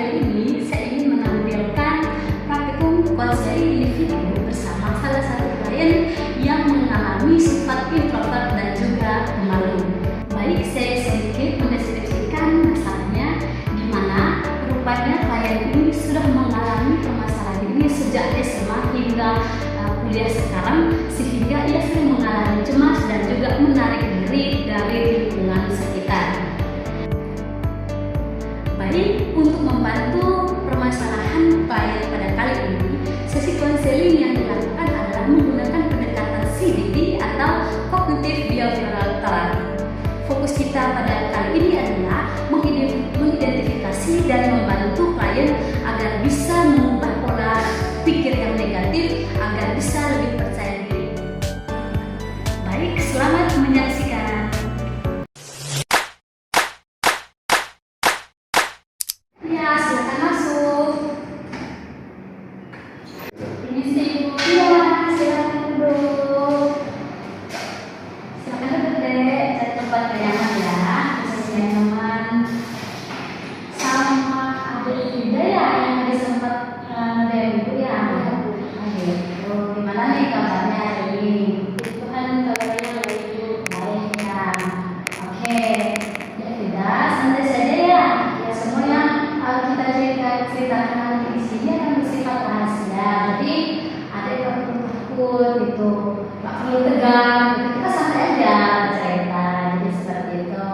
kali ini saya ingin menampilkan praktikum konseling individu bersama salah satu klien yang mengalami sifat introvert dan juga pemalu. Baik, saya sedikit mendeskripsikan masalahnya, di mana rupanya klien ini sudah mengalami permasalahan ini sejak SMA hingga kuliah sekarang, sehingga ia sering mengalami cemas dan juga menarik diri dari lingkungan sekitar. Baik, untuk membantu permasalahan klien pada kali ini, sesi konseling yang dilakukan adalah menggunakan pendekatan CBT atau Cognitive Behavioral Therapy. Fokus kita pada kali ini adalah mengidentifikasi dan membantu klien agar bisa mengubah pola pikir yang negatif agar bisa lebih percaya diri. Baik, selamat menyaksikan. Ya, silakan masuk. Ini sih Ibu. Iya, silakan duduk. Silakan duduk deh, cari tempat yang nyaman ya, posisi yang nyaman. Sama adik Frida ya, yang tadi sempat dari Ibu ya. Gitu. Gimana nih kabarnya hari ini? Tuhan kabarnya baik. Baik ya. Oke. Ya Frida, santai saja ya. Ya semua yang kita ceritakan nanti di sini akan bersifat rahasia. Jadi ada yang perlu takut gitu, nggak perlu tegang. Gitu. Kita santai aja cerita. Jadi seperti itu.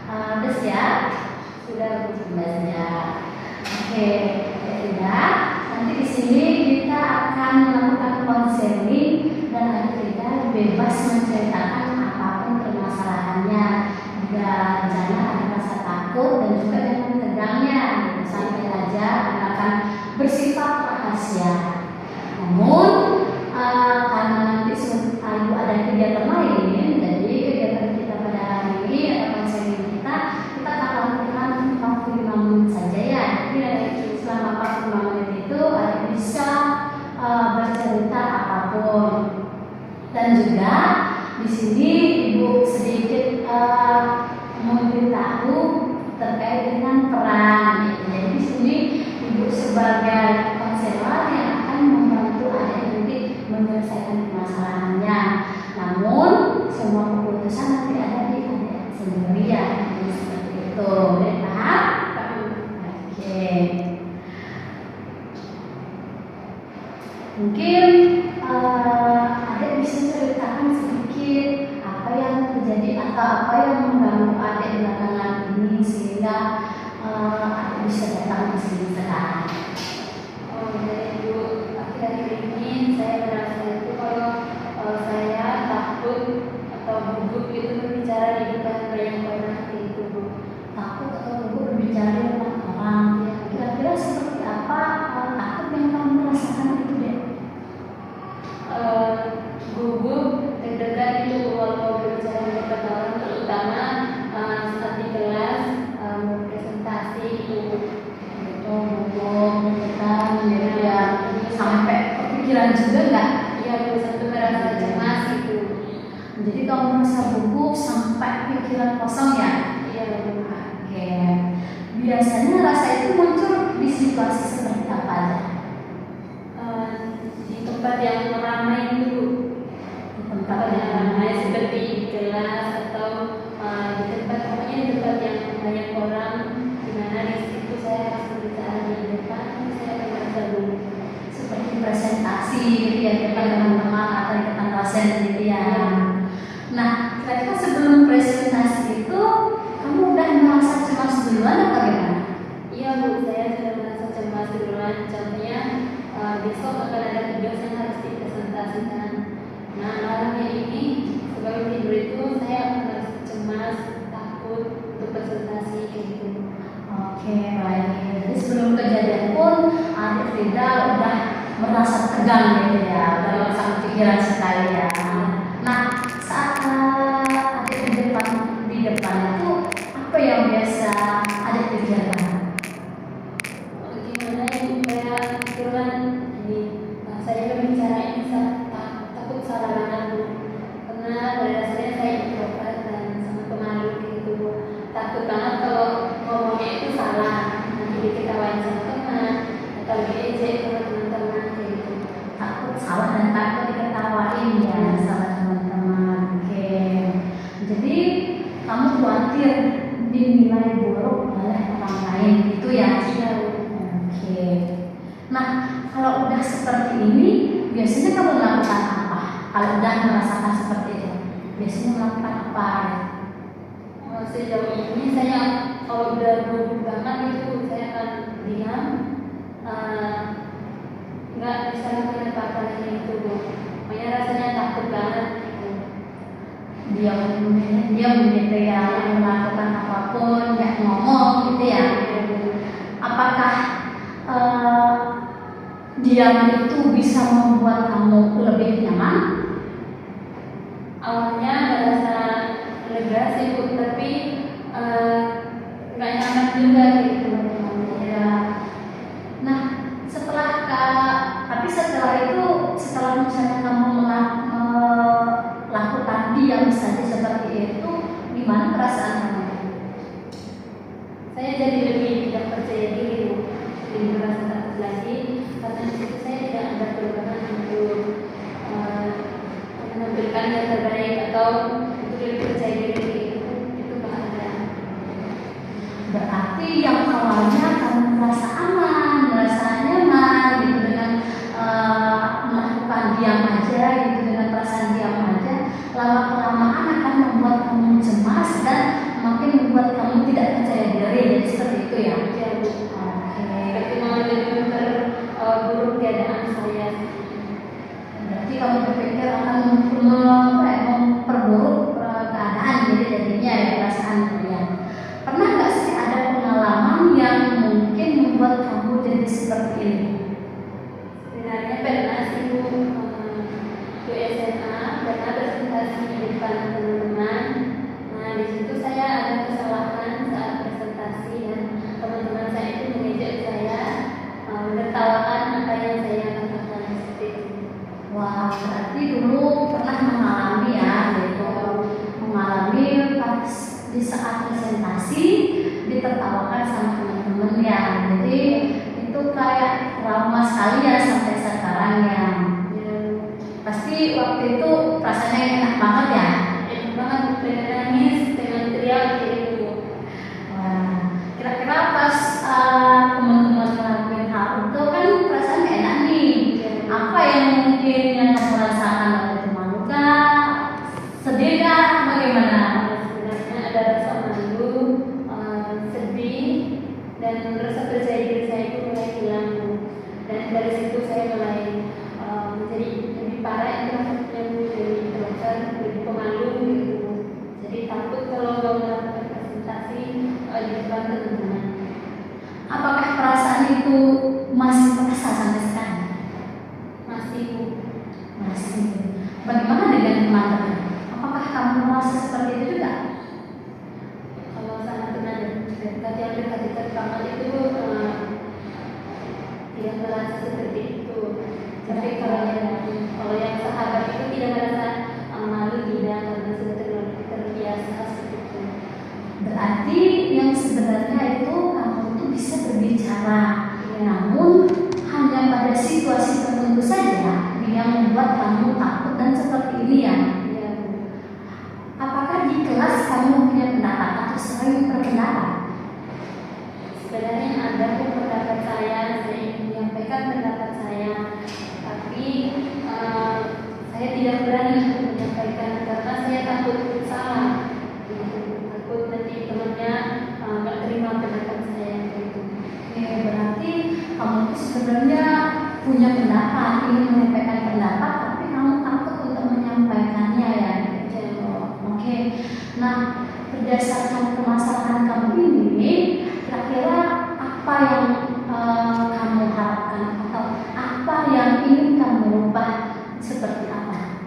Udah siap? Sudah saja. Oke, ya sudah. Nanti di sini kita akan melakukan konseling dan kita bebas menceritakan apapun permasalahannya. Jika rencana ada rasa takut dan juga dengan tegangnya, santai aja, akan bersifat rahasia. Namun karena nanti Ibu ada kegiatan lain, jadi kegiatan kita pada hari ini atau konseling kita akan lakukan 45 menit saja ya. Jadi selama 45 menit itu bisa bercerita apapun. Dan juga di sini Ibu sedikit memberitahu terkait dengan peran. Jadi di sini Ibu sebagai konselor yang akan membantu adik nanti menyelesaikan permasalahannya. Namun semua keputusan nanti ada di adik sendiri ya. Jadi seperti itu. Paham? Oke. Mungkin adik bisa ceritakan sedikit apa yang terjadi atau apa yang mengganggu adik belakangan ini sehingga adik bisa datang ke sini sekarang. Dari Ibu, akhir-akhir ini saya merasa itu kalau saya takut atau gugup itu berbicara di depan banyak orang itu, Bu. Takut atau gugup berbicara di depan orang. Kira-kira seperti apa takut yang kamu rasakan itu deh? Gugup, deg-degan itu kalau berbicara di depan orang, terutama saat di kelas mau presentasi itu. Gugup, ya, sampai kepikiran juga nggak? Iya, Bu, satu merasa cemas itu. Jadi kamu merasa gugup sampai pikiran kosong ya? Iya, Bu. Oke. Biasanya rasa itu muncul di situasi seperti apa aja? Di tempat yang ramai itu, Di tempat yang ramai seperti di kelas atau di tempat, pokoknya di tempat yang banyak orang, di mana di situ saya harus berbicara di depan, saya akan merasa gugup. seperti presentasi gitu ya, depan teman-teman atau di depan dosen gitu ya. Nah, kira-kira sebelum presentasi itu kamu udah merasa cemas duluan atau gimana? Iya, Bu, saya sudah merasa cemas duluan. Contohnya besok akan ada tugas yang harus dipresentasikan. Nah, malamnya ini sebelum tidur itu saya akan merasa cemas, takut untuk presentasi kayak gitu. Oke, baik. Jadi sebelum kejadian pun adik Frida udah merasa tegang gitu ya, udah merasa pikiran sekali ya. Nah, saat adik di depan itu apa yang biasa adik pikirkan? Gimana ya, supaya firman ini saya berbicara ini takut salah mana, Bu, karena pada dasarnya saya introvert dan sangat pemalu gitu, Bu. Takut banget kalau ngomongnya itu salah, nanti ditawain sama teman atau diejek sama teman-teman kayak gitu. Takut salah dan takut diketawain ya sama teman-teman. Oke. Jadi kamu khawatir dinilai buruk oleh orang lain itu ya? Oke. Nah, kalau udah seperti ini, biasanya kamu melakukan apa? Kalau udah merasakan seperti itu, biasanya melakukan apa? Sejauh ini saya kalau udah buruk banget itu saya akan diam, nggak bisa lakukan apa-apa lagi itu, makanya rasanya takut banget. Diam gitu ya, yang melakukan apapun, nggak ngomong gitu ya. Apakah diam itu bisa membuat kamu lebih nyaman? Awalnya merasa lega sih Bu, tapi nggak nyaman juga gitu. Ya. Nah, tapi setelah itu, setelah misalnya kamu melakukan diam saja seperti itu, gimana perasaan kamu? Saya jadi lebih tidak percaya diri Bu, jadi merasa takut lagi karena di situ saya tidak ada perubahan untuk menampilkan yang terbaik atau untuk lebih percaya diri itu bahaya. Berarti yang awalnya kamu merasa aman, merasa nyaman gitu dengan melakukan diam aja gitu, dengan perasaan diam aja, lama-kelamaan akan membuat kamu cemas dan makin membuat kamu tidak percaya diri, jadi seperti itu ya? Ya Bu. Oke. Tapi malah lebih memperburuk keadaan saya. Berarti kamu berpikir akan memperburuk keadaan, jadi jadinya ya perasaan kalian. Pernah nggak sih ada pengalaman yang mungkin membuat kamu jadi seperti ini? Sebenarnya pernah sih Bu, di SMA pernah presentasi di depan teman-teman. Nah di situ saya ada kesalahan saat presentasi dan teman-teman saya itu mengejek saya, menertawakan apa yang saya katakan seperti itu. Wah, berarti dulu pernah mengalami ya, gitu, mengalami pas di saat presentasi ditertawakan sama teman-teman ya. Jadi itu kayak trauma sekali ya sampai sekarang ya. Pasti waktu itu rasanya enak banget ya. Enak banget, pengen nangis, pengen teriak gitu. Wah, kira-kira pas teman-teman ngelakuin hal itu kan perasaan gak enak nih. Apa yang mungkin yang kamu rasakan waktu itu? Malu kah? Sedih kah? Bagaimana? Sebenarnya ada rasa malu, sedih, dan rasa percaya diri saya itu mulai hilang. Dan dari situ saya mulai menjadi lebih parah introvertnya, lebih introvert, lebih pemalu gitu. Jadi takut kalau mau melakukan presentasi di depan teman-teman. Apakah perasaan itu masih terasa sampai sekarang? Masih Bu. Masih. Bagaimana dengan teman-teman? Apakah kamu merasa seperti itu juga? Kalau sama teman dekat yang dekat-dekat banget itu tidak merasa seperti itu. Tapi kalau yang sahabat itu tidak merasa malu, tidak, karena sudah terbiasa seperti itu. Berarti yang sebenarnya itu kamu itu bisa berbicara, namun hanya pada situasi tertentu saja yang membuat kamu takut dan seperti ini ya. Ya, Apakah di kelas kamu punya pendapat atau sering berpendapat? sebenarnya ada pun pendapat saya ingin menyampaikan pendapat saya, tapi saya tidak berani untuk menyampaikan karena saya takut salah. Takut nanti temannya nggak terima pendapat saya gitu. Oke, berarti kamu itu sebenarnya punya pendapat, ingin menyampaikan pendapat, tapi kamu takut untuk menyampaikannya ya. Oke, nah berdasarkan permasalahan kamu ini, kira-kira apa yang kamu harapkan atau apa yang ingin kamu rubah seperti apa?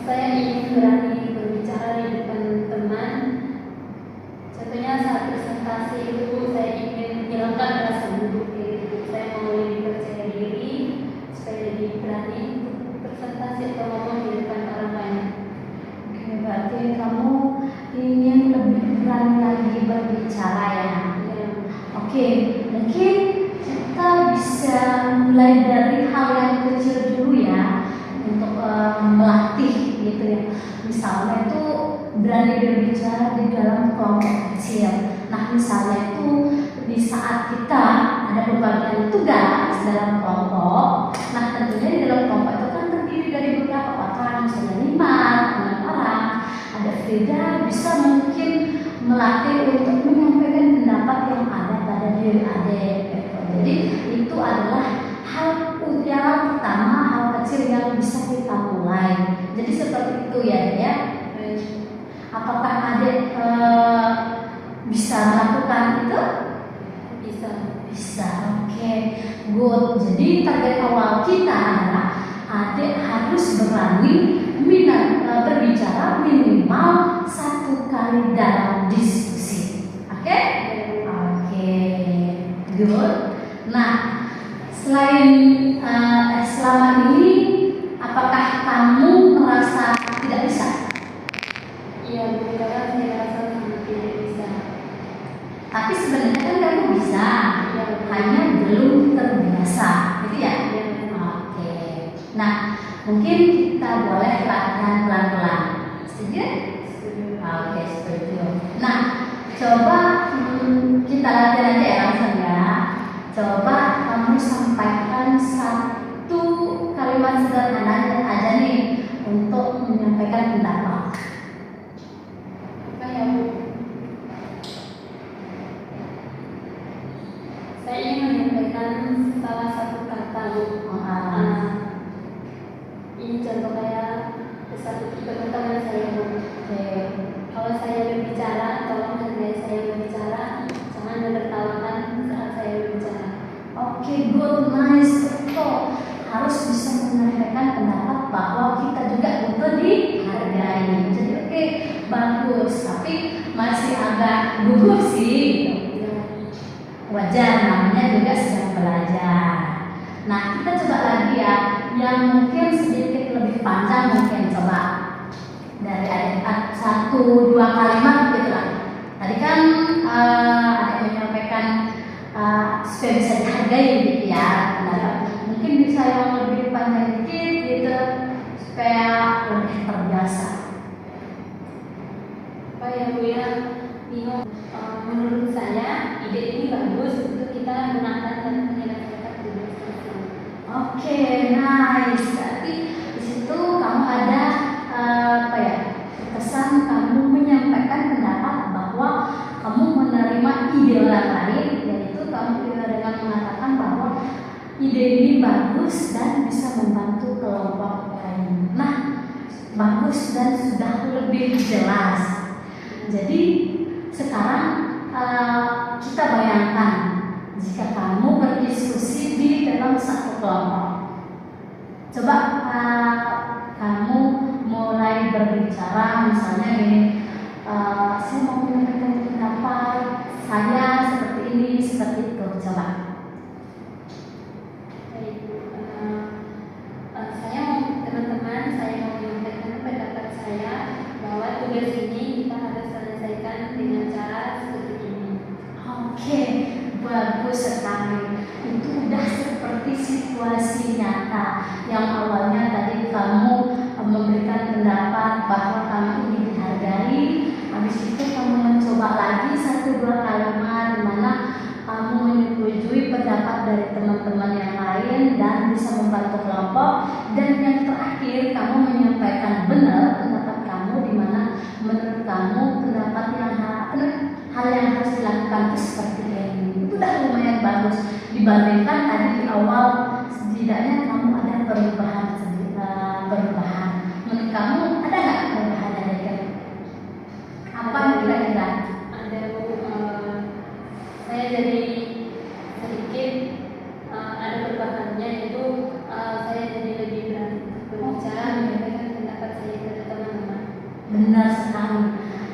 Saya ingin berani berbicara di depan teman. Contohnya saat presentasi itu saya ingin hilangkan rasa gugup gitu. Saya mau lebih percaya diri supaya lebih berani untuk presentasi atau ngomong di depan orang banyak. Oke, berarti kamu ingin lebih berani lagi berbicara ya. Ya. Oke, Oke, mungkin kita bisa mulai dari hal yang kecil dulu ya, untuk melatih gitu ya. Misalnya itu berani berbicara di dalam kelompok kecil. Nah, misalnya itu di saat kita ada pembagian tugas dalam kelompok. Nah, tentunya di dalam kelompok itu kan terdiri dari beberapa orang, misalnya 5, 6 orang. Ada Frida bisa mungkin melatih untuk menyampaikan pendapat yang ada pada diri adik. Jadi itu adalah hal yang pertama, hal kecil yang bisa kita mulai. Jadi seperti itu ya. Apakah adik bisa melakukan itu? Bisa. Oke, good. Jadi target awal kita adalah adik harus berani berbicara minimal 1 kali dalam diskusi. Oke, good. Nah, selama ini apakah kamu merasa tidak bisa? Iya, benar. Saya rasa sangat tidak bisa. Tapi sebenarnya kan kamu bisa, hanya belum terbiasa, gitu ya? Oke. Nah, mungkin kita boleh latihan pelan-pelan. Setuju? Oke, setuju. Nah, coba kita latihan aja ya langsung ya. Coba kamu sampaikan 1 kalimat sederhana aja nih untuk menyampaikan pendapat. Apa ya, Bu? Saya ingin menyampaikan salah satu kata, Bu. Ini contoh kayak satu teman saya, Bu. Kalau saya berbicara, tolong hargai saya berbicara, jangan menertawakan saat saya berbicara. Oke, good, nice, betul. Harus bisa menyampaikan pendapat bahwa kita juga butuh dihargai. Jadi oke, bagus. Tapi masih agak gugup sih. Wajar, namanya juga sedang belajar. Nah, kita coba lagi ya, yang mungkin sedikit lebih panjang mungkin. Coba dari ayat 1-2 kalimat gitu lah. Tadi kan ada yang menyampaikan supaya bisa dihargai gitu ya. Mungkin bisa yang lebih panjang dikit gitu supaya lebih terbiasa. Apa ya, Bu ya? Menurut saya ide ini bagus untuk kita gunakan dan menyelesaikan tugas kita. Oke, nice. Berarti di situ kamu ada kesan kamu menyampaikan pendapat bahwa kamu menerima ide orang lain, yaitu kamu dengan mengatakan bahwa ide ini bagus dan bisa membantu kelompok lain. Nah, bagus dan sudah lebih jelas. Jadi sekarang kita bayangkan jika kamu berdiskusi di dalam satu kelompok. Coba kamu mulai berbicara, misalnya gini, saya mau menyampaikan pendapat saya seperti ini, seperti itu. Coba. Teman-teman, saya mau menyampaikan pendapat saya bahwa tugas ini kita harus selesaikan dengan cara seperti ini. Oke, bagus sekali. Itu udah seperti situasi nyata yang awalnya tadi kamu memberikan pendapat bahwa kamu ingin dihargai. Habis itu kamu mencoba lagi 1-2 kalimat di mana kamu menyetujui pendapat dari teman-teman yang lain dan bisa membantu kelompok. Dan yang terakhir, kamu menyampaikan benar pendapat kamu di mana menurut kamu pendapat yang hal yang harus dilakukan itu seperti ini. Itu udah lumayan bagus dibandingkan tadi di awal. Setidaknya kamu ada perubahan. Menurut kamu ada nggak perubahan dari apa kira-kira? Ada, Bu. Saya jadi sedikit ada perubahannya, itu saya jadi lebih berani berbicara, menyampaikan pendapat saya kepada teman-teman. Benar sekali.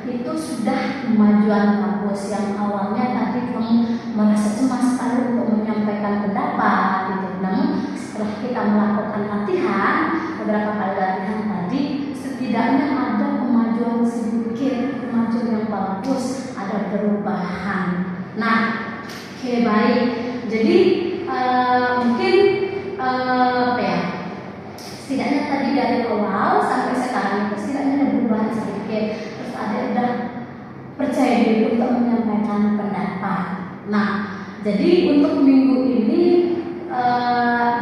Itu sudah kemajuan bagus. Yang awalnya tadi kamu merasa cemas sekali untuk menyampaikan pendapat gitu. Namun setelah kita melakukan latihan, beberapa kali latihan tadi, setidaknya ada kemajuan sedikit, kemajuan yang bagus, ada perubahan. Nah, Oke, baik. Jadi mungkin apa ya? Setidaknya tadi dari awal sampai sekarang itu setidaknya ada perubahan sedikit. Terus ada udah percaya diri untuk menyampaikan pendapat. Nah, jadi untuk minggu ini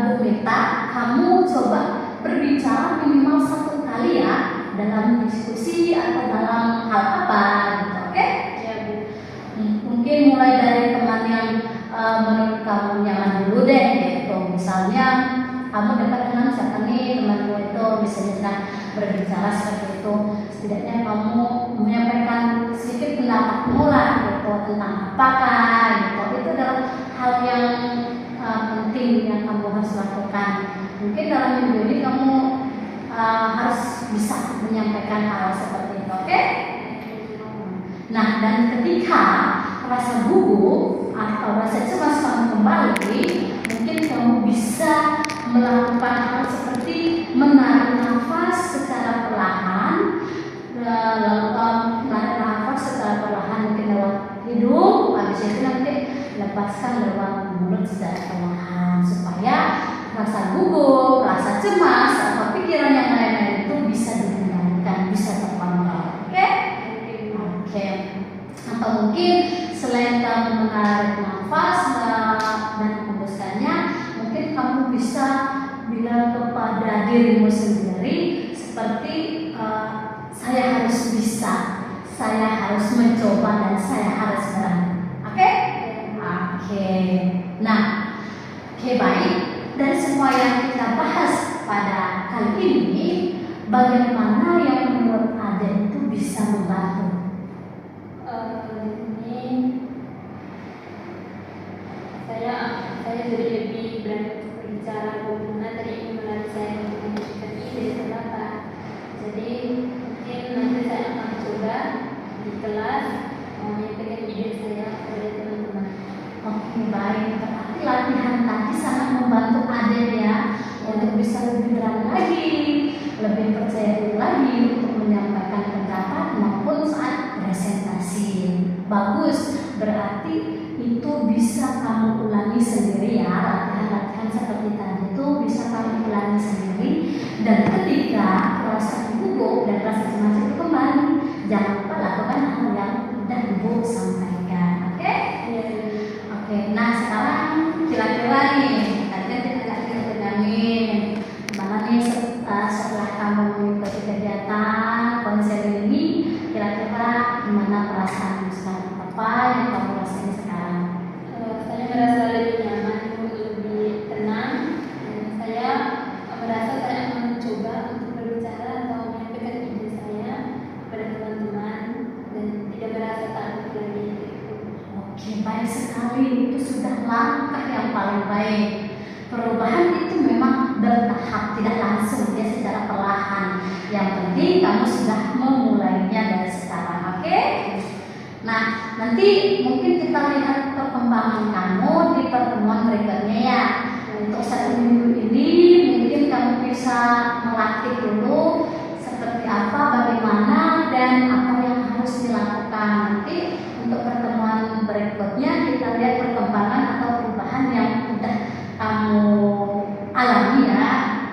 Bu minta kamu coba berbicara minimal 1 kali ya dalam diskusi atau dalam hal apa gitu, oke? Ya Bu. Mungkin mulai dari teman yang menurut kamu nyaman dulu deh gitu. Misalnya kamu dekat dengan siapa nih temanmu itu misalnya sedang berbicara seperti itu, setidaknya kamu menyampaikan sedikit pendapatmu lah gitu tentang apakah gitu. Itu adalah hal yang penting yang kamu harus lakukan. Mungkin dalam minggu ini kamu harus bisa menyampaikan hal seperti itu, oke? Nah, dan ketika rasa gugup atau rasa cemas kamu kembali, mungkin kamu bisa melakukan hal seperti menarik nafas secara perlahan, menarik nafas secara perlahan mungkin lewat hidung, habis itu nanti lepaskan lewat mulut secara perlahan supaya rasa gugup, rasa cemas atau pikiran yang lain-lain itu bisa dikendalikan, bisa terkontrol, oke? Oke. Atau mungkin selain kamu menarik nafas dan hembuskannya, mungkin kamu bisa bilang kepada dirimu sendiri seperti saya harus bisa, saya harus mencoba dan saya harus berani. Oke? Oke. Nah, oke, baik. Dari semua yang kita bahas pada kali ini, bagaimana yang menurut Ade itu bisa membantu? Ini saya jadi lebih berani untuk berbicara karena tadi ini menarik saya untuk menunjukkan ide pendapat. Jadi mungkin nanti saya akan coba di kelas menyampaikan ide saya kepada teman-teman. Oke, baik. Berarti latihan tadi sangat membantu Ade ya untuk bisa lebih berani lagi, lebih percaya diri lagi untuk menyampaikan pendapat maupun saat presentasi. Bagus, berarti itu bisa kamu ulangi sendiri ya. Latihan-latihan seperti tadi itu bisa kamu ulangi sendiri. Dan ketika rasa gugup dan rasa cemas itu kembali, jangan lupa lakukan hal yang sudah Ibu sampaikan. Oke? Oke. Nah, sekarang kira-kira nih, tadi kan kita tegangin mana nih setelah kamu mengikuti kegiatan konseling ini, kira-kira gimana perasaanmu sekarang? Apa yang kamu rasain sekarang? Saya merasa lebih nyaman, lebih tenang, dan saya merasa saya akan mencoba untuk berbicara atau menyampaikan ide saya kepada teman-teman dan tidak merasa takut lagi. Oke, baik sekali. Itu sudah langkah yang paling baik. Perubahan itu memang bertahap, tidak langsung ya, secara perlahan. Yang penting kamu sudah memulainya dari sekarang, oke? Nah, nanti mungkin kita lihat perkembangan kamu di pertemuan berikutnya ya. Untuk 1 minggu ini mungkin kamu bisa melatih dulu seperti apa, bagaimana, dan apa yang harus dilakukan. Nanti untuk pertemuan berikutnya kita lihat perkembangan atau perubahan yang sudah kamu alami ya,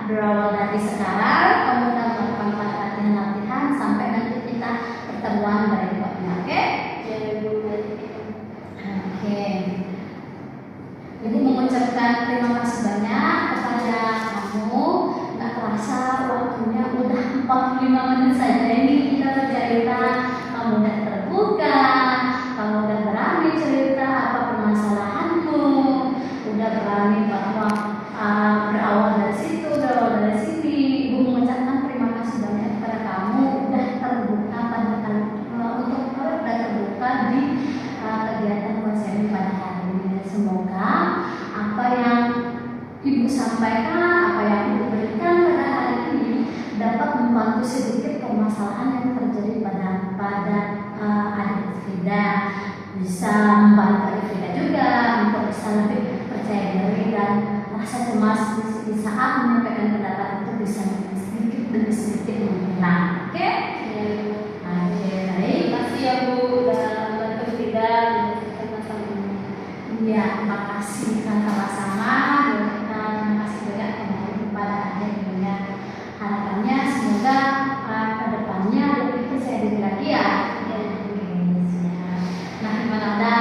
berawal dari sekarang kamu sudah melakukan latihan-latihan sampai nanti kita pertemuan berikutnya, oke? Oke. Ibu mengucapkan terima kasih banyak kepada kamu. Nggak terasa waktunya udah 45 menit saja ini kita bercerita. Kamu udah terbuka, kamu udah berani cerita apa permasalahanmu, udah berani bahwa berawal dari situ, berawal dari sini. Ibu mengucapkan terima kasih banyak kepada kamu udah terbuka udah terbuka di kegiatan konseling pada hari ini. Semoga apa yang Ibu sampaikan, apa yang Ibu berikan pada hari ini dapat membantu sedikit permasalahan yang terjadi pada adik Frida, bisa membantu Frida juga untuk bisa lebih percaya diri dan rasa cemas di saat menyampaikan pendapat itu bisa sedikit demi sedikit menghilang. Oke? Oke, baik. Terima kasih ya Bu, udah membantu Frida menyelesaikan masalah ini. Iya, terima kasih kan sama-sama. Kita terima kasih juga kembali kepada adik tentunya. Harapannya semoga kedepannya lebih percaya diri lagi ya. Nah, gimana, ada